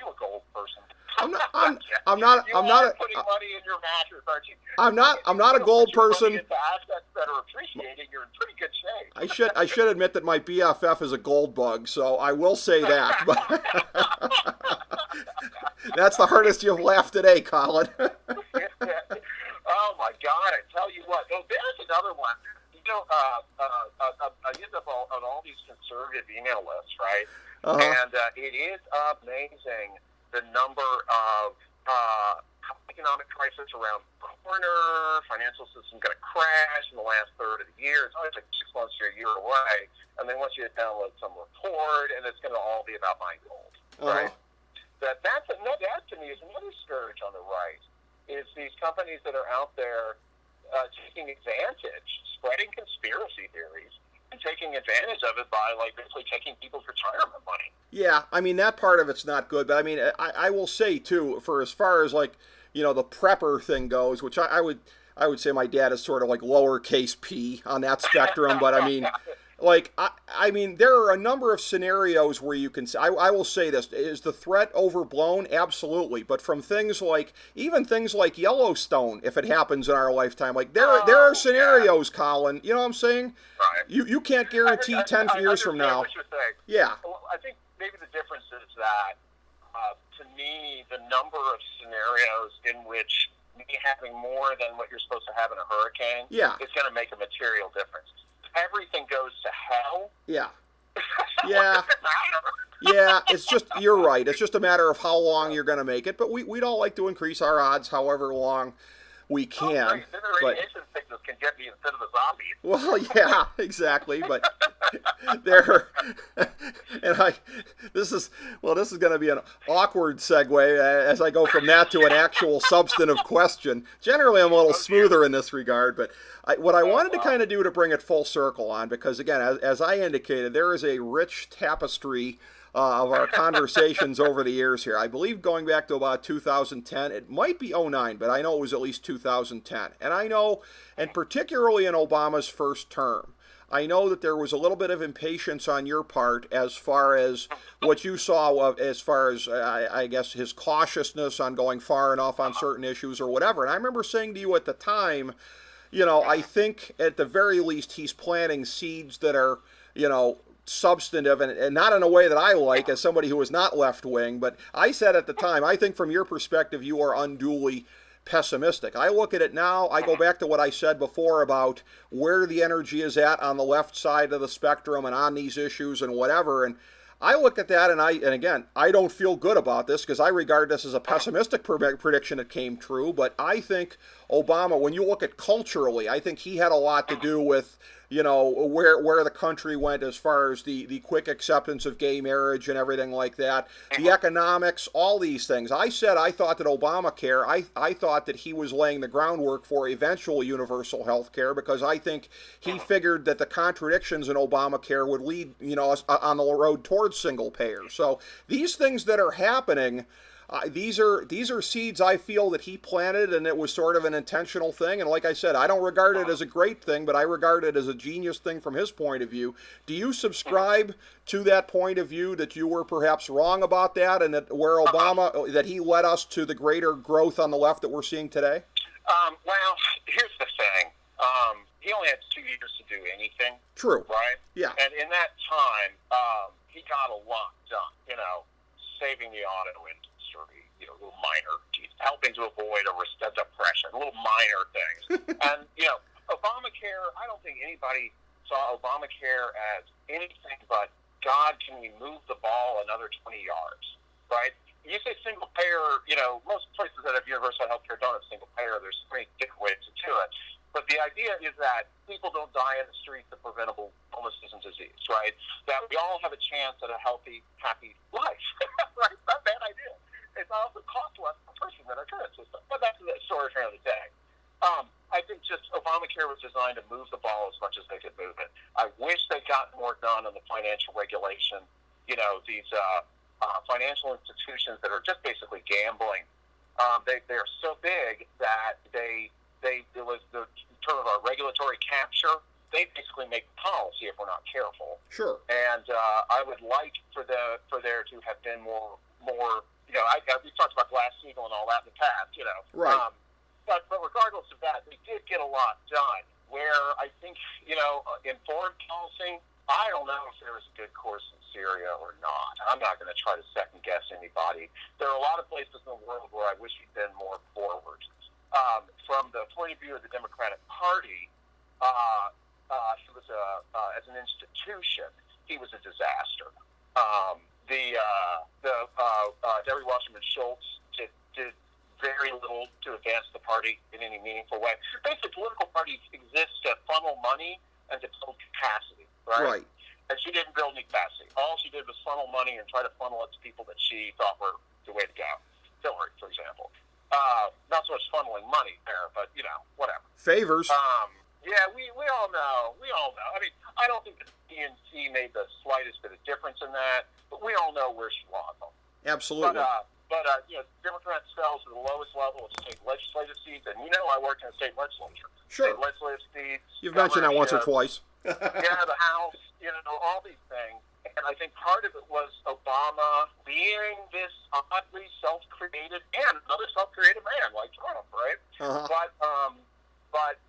you a gold person? I'm not putting money in your mattress, aren't you? I'm not a gold person. Assets that are appreciating, you're in pretty good shape. I should admit that my BFF is a gold bug, so I will say that. But that's the hardest you've laughed today, Colin. Oh my God! I tell you what. Oh, there's another one. I end up on all these conservative email lists, right? Uh-huh. And it is amazing the number of economic crisis around the corner, financial system going to crash in the last third of the year. It's always like 6 months to a year away. And then once you download some report, and it's going to all be about buying gold, right? That to me is another scourge on the right, is these companies that are out there taking advantage, spreading conspiracy theories, and taking advantage of it by basically taking people's retirement money. Yeah, I mean that part of it's not good, but I mean I will say too, for as far as the prepper thing goes, which I would say my dad is sort of like lowercase p on that spectrum, but I mean I mean there are a number of scenarios where you can say, I will say this, is the threat overblown? Absolutely, but from even things like Yellowstone, if it happens in our lifetime, there are scenarios, Colin, you know what I'm saying? Right. You can't guarantee 10 years from now. What you're saying. Yeah. Well, I think maybe the difference is that to me the number of scenarios in which me having more than what you're supposed to have in a hurricane is going to make a material difference. Everything goes to hell. Yeah. Yeah. Yeah, it's just, you're right. It's just a matter of how long you're going to make it. But we don't like to increase our odds however long we can. Then the radiation sickness can get me instead of the zombies. Well, yeah, exactly. But this is going to be an awkward segue as I go from that to an actual substantive question. Generally, I'm a little smoother in this regard, but what I wanted to kind of do to bring it full circle on, because again, as I indicated, there is a rich tapestry of our conversations over the years here. I believe going back to about 2010, it might be 09, but I know it was at least 2010. And I know, and particularly in Obama's first term, I know that there was a little bit of impatience on your part as far as what you saw as far as, I guess, his cautiousness on going far enough on certain issues or whatever. And I remember saying to you at the time, I think at the very least he's planting seeds that are, substantive and not in a way that I like as somebody who is not left-wing, but I said at the time, I think from your perspective you are unduly pessimistic. I look at it now, I go back to what I said before about where the energy is at on the left side of the spectrum and on these issues and whatever, and I look at that and again, I don't feel good about this because I regard this as a pessimistic prediction that came true, but I think Obama, when you look at culturally, I think he had a lot to do with where the country went as far as the quick acceptance of gay marriage and everything like that, the economics, all these things. I said I thought that Obamacare, I thought that he was laying the groundwork for eventual universal health care, because I think he figured that the contradictions in Obamacare would lead, us on the road towards single payer. So these things that are happening, these are seeds I feel that he planted, and it was sort of an intentional thing. And like I said, I don't regard it as a great thing, but I regard it as a genius thing from his point of view. Do you subscribe to that point of view, that you were perhaps wrong about that, and that that he led us to the greater growth on the left that we're seeing today? Well, here's the thing. He only had 2 years to do anything. True. Right? Yeah. And in that time, he got a lot done. Saving the auto industry, little minor, helping to avoid a depression, little minor things. And, Obamacare, I don't think anybody saw Obamacare as anything but, God, can we move the ball another 20 yards, right? You say single payer, most places that have universal health care don't have single payer. There's three different ways to do it. But the idea is that people don't die in the streets of preventable illnesses and disease, right? That we all have a chance at a healthy, happy life, right? Not a bad idea. It's also cost less per person than our current system. But that's the story for another day. I think just Obamacare was designed to move the ball as much as they could move it. I wish they got more done on the financial regulation. These financial institutions that are just basically gambling, they're so big that it was the term of our regulatory capture. They basically make policy if we're not careful. Sure. And I would like for there to have been more. We talked about Glass-Steagall and all that in the past. Right. But regardless of that, they did get a lot done. Where I think in foreign policy, I don't know if there was a good course in Syria or not. I'm not going to try to second guess anybody. There are a lot of places in the world where I wish he'd been more forward. From the point of view of the Democratic Party, he was as an institution, he was a disaster. Debbie Wasserman Schultz did very little to advance the party in any meaningful way. Basically, political parties exist to funnel money and to build capacity, right? And she didn't build any capacity. All she did was funnel money and try to funnel it to people that she thought were the way to go. Hillary, for example. Not so much funneling money there, but, whatever. Favors. Yeah, we all know. I mean, I don't think the DNC made the slightest bit of difference in that, but we all know where she lost them. Absolutely. But Democrats fell to the lowest level of state legislative seats, and I worked in the state legislature. Sure. State legislative seats. You've mentioned that once or twice. The House, all these things. And I think part of it was Obama being this oddly self-created man, another self-created man like Trump, right? Uh-huh. But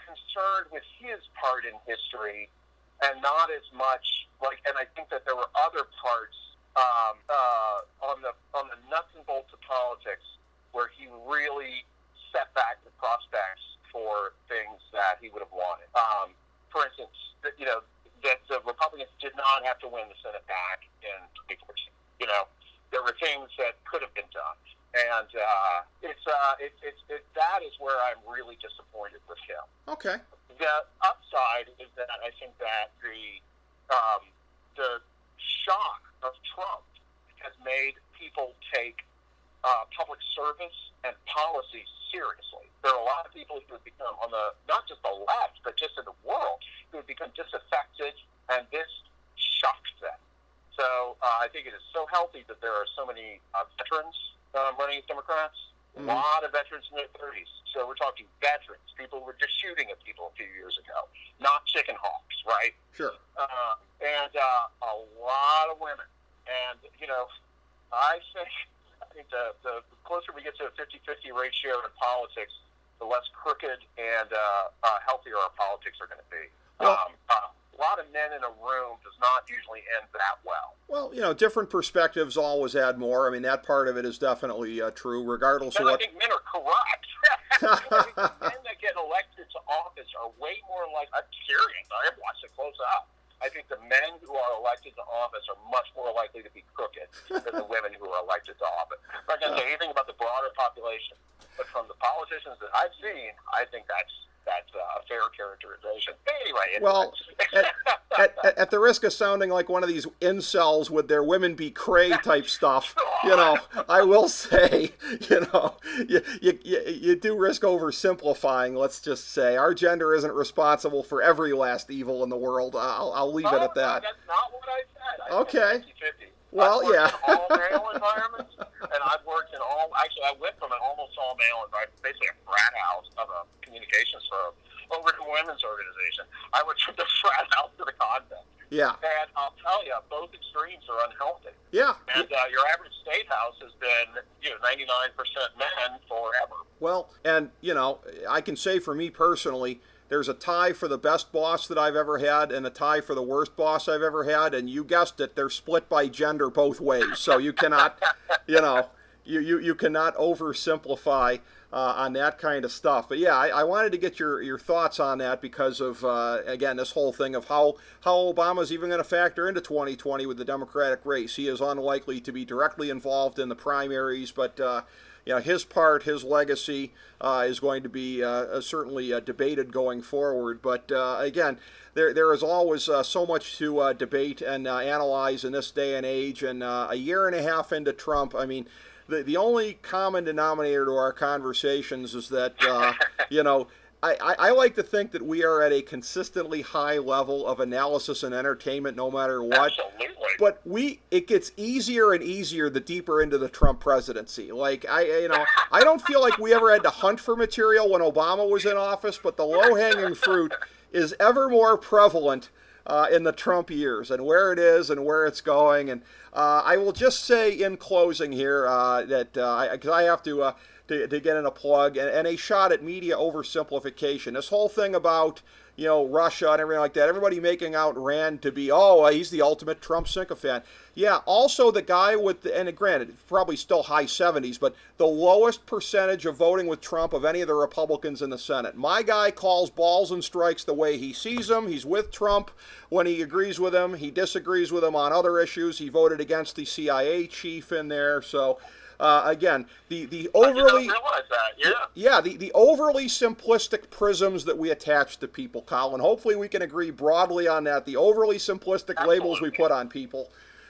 concerned with his part in history, and not as much and I think that there were other parts on the nuts and bolts of politics where he really set back the prospects for things that he would have wanted. For instance, that the Republicans did not have to win the Senate back in 2014. There were things that could have been done, and that is where I'm really disappointed with him. Okay. The upside is that I think that the shock of Trump has made people take public service and policy seriously. There are a lot of people who have become on not just the left, but just in the world, who have become disaffected, and this shocks them. So I think it is so healthy that there are so many veterans running as Democrats. A lot of veterans in their 30s. So we're talking veterans, people who were just shooting at people a few years ago, not chicken hawks, right? Sure. And a lot of women. And, I think the closer we get to a 50-50 ratio in politics, the less crooked and healthier our politics are going to be. Well, a lot of men in a room does not usually end that well. Well, different perspectives always add more. I mean, that part of it is definitely true, regardless of what... I think men are corrupt. I think the men that get elected to office are way more like... I'm serious. I have watched it close up. I think the men who are elected to office are much more likely to be crooked than the women who are elected to office. I'm not going to say anything about the broader population, but from the politicians that I've seen, I think that's that's a fair characterization. Anyway, well, at the risk of sounding like one of these incels with their women be cray type stuff, I will say, you do risk oversimplifying. Let's just say our gender isn't responsible for every last evil in the world. I'll leave it at that. That's not what I said. Okay. Said 50-50. Well, I've worked yeah. in all male environments, and I've worked in all. Actually, I went from an almost all male environment, basically a frat house of a communications firm, over to a women's organization. I went from the frat house to the convent. Yeah. And I'll tell you, both extremes are unhealthy. Yeah. And your average state house has been, 99% men forever. Well, and, I can say for me personally, there's a tie for the best boss that I've ever had and a tie for the worst boss I've ever had, and you guessed it, they're split by gender both ways. So you cannot, you cannot oversimplify on that kind of stuff. But yeah, I wanted to get your thoughts on that because of, again, this whole thing of how Obama's even going to factor into 2020 with the Democratic race. He is unlikely to be directly involved in the primaries, but his part, his legacy is going to be certainly debated going forward. But again, there is always so much to debate and analyze in this day and age. And a year and a half into Trump, I mean, the only common denominator to our conversations is that, I like to think that we are at a consistently high level of analysis and entertainment no matter what. Absolutely. But it gets easier and easier the deeper into the Trump presidency. Like, I don't feel like we ever had to hunt for material when Obama was in office, but the low-hanging fruit is ever more prevalent in the Trump years and where it is and where it's going. And I will just say in closing here that because I have to get in a plug and a shot at media oversimplification. This whole thing about Russia and everything like that, everybody making out Rand to be, he's the ultimate Trump sycophant. Yeah, also the guy with, and granted, probably still high 70s, but the lowest percentage of voting with Trump of any of the Republicans in the Senate. My guy calls balls and strikes the way he sees them. He's with Trump when he agrees with him. He disagrees with him on other issues. He voted against the CIA chief in there, so... again, the overly I didn't realize that. Yeah, the overly simplistic prisms that we attach to people, Colin. Hopefully, we can agree broadly on that. The overly simplistic labels we put on people,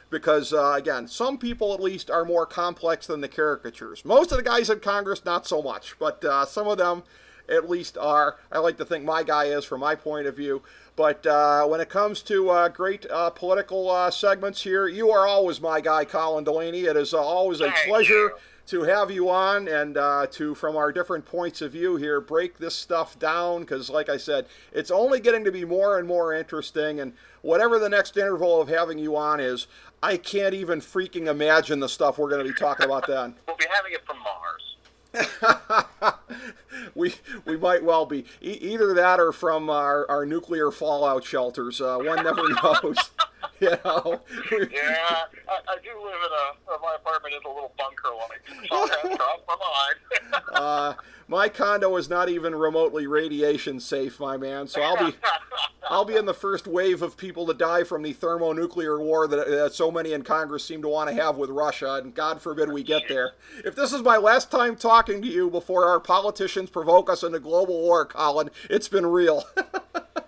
because again, some people at least are more complex than the caricatures. Most of the guys in Congress, not so much, but some of them at least are. I like to think my guy is, from my point of view. But when it comes to great political segments here, you are always my guy, Colin Delany. It is always a pleasure to have you on and to, from our different points of view here, break this stuff down because, like I said, it's only getting to be more and more interesting. And whatever the next interval of having you on is, I can't even freaking imagine the stuff we're going to be talking about then. We'll be having it from Mars. we might well be either that or from our nuclear fallout shelters. One never knows. Yeah, I do live in my apartment is a little bunker-like. So I cross my mind. My condo is not even remotely radiation safe, my man. So I'll be in the first wave of people to die from the thermonuclear war that so many in Congress seem to want to have with Russia, and God forbid we get there. If this is my last time talking to you before our politicians provoke us into global war, Colin, it's been real.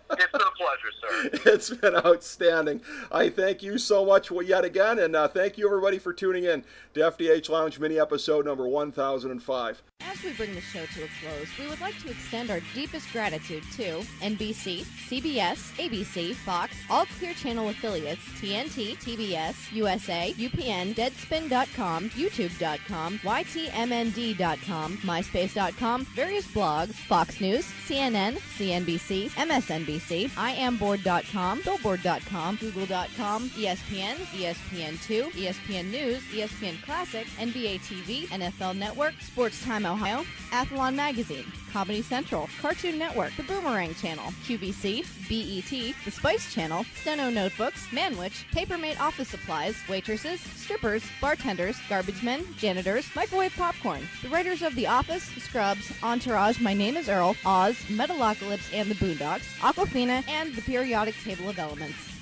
It's been a pleasure, sir. It's been outstanding. I thank you so much yet again, and thank you everybody for tuning in to FDH Lounge mini episode number 1005. As we bring the show to a close, we would like to extend our deepest gratitude to NBC, CBS, ABC, Fox, all Clear Channel affiliates, TNT, TBS, USA, UPN, Deadspin.com, YouTube.com, YTMND.com, MySpace.com, various blogs, Fox News, CNN, CNBC, MSNBC, IamBoard.com, Billboard.com, Google.com, ESPN, ESPN2, ESPN News, ESPN Classic, NBA TV, NFL Network, Sports Time Ohio, Athlon Magazine, Comedy Central, Cartoon Network, The Boomerang Channel, QVC, BET, The Spice Channel, Steno Notebooks, Manwich, Papermate Office Supplies, waitresses, strippers, bartenders, garbage men, janitors, microwave popcorn, the writers of The Office, Scrubs, Entourage, My Name is Earl, Oz, Metalocalypse and the Boondocks, Aquafina, and The Periodic Table of Elements.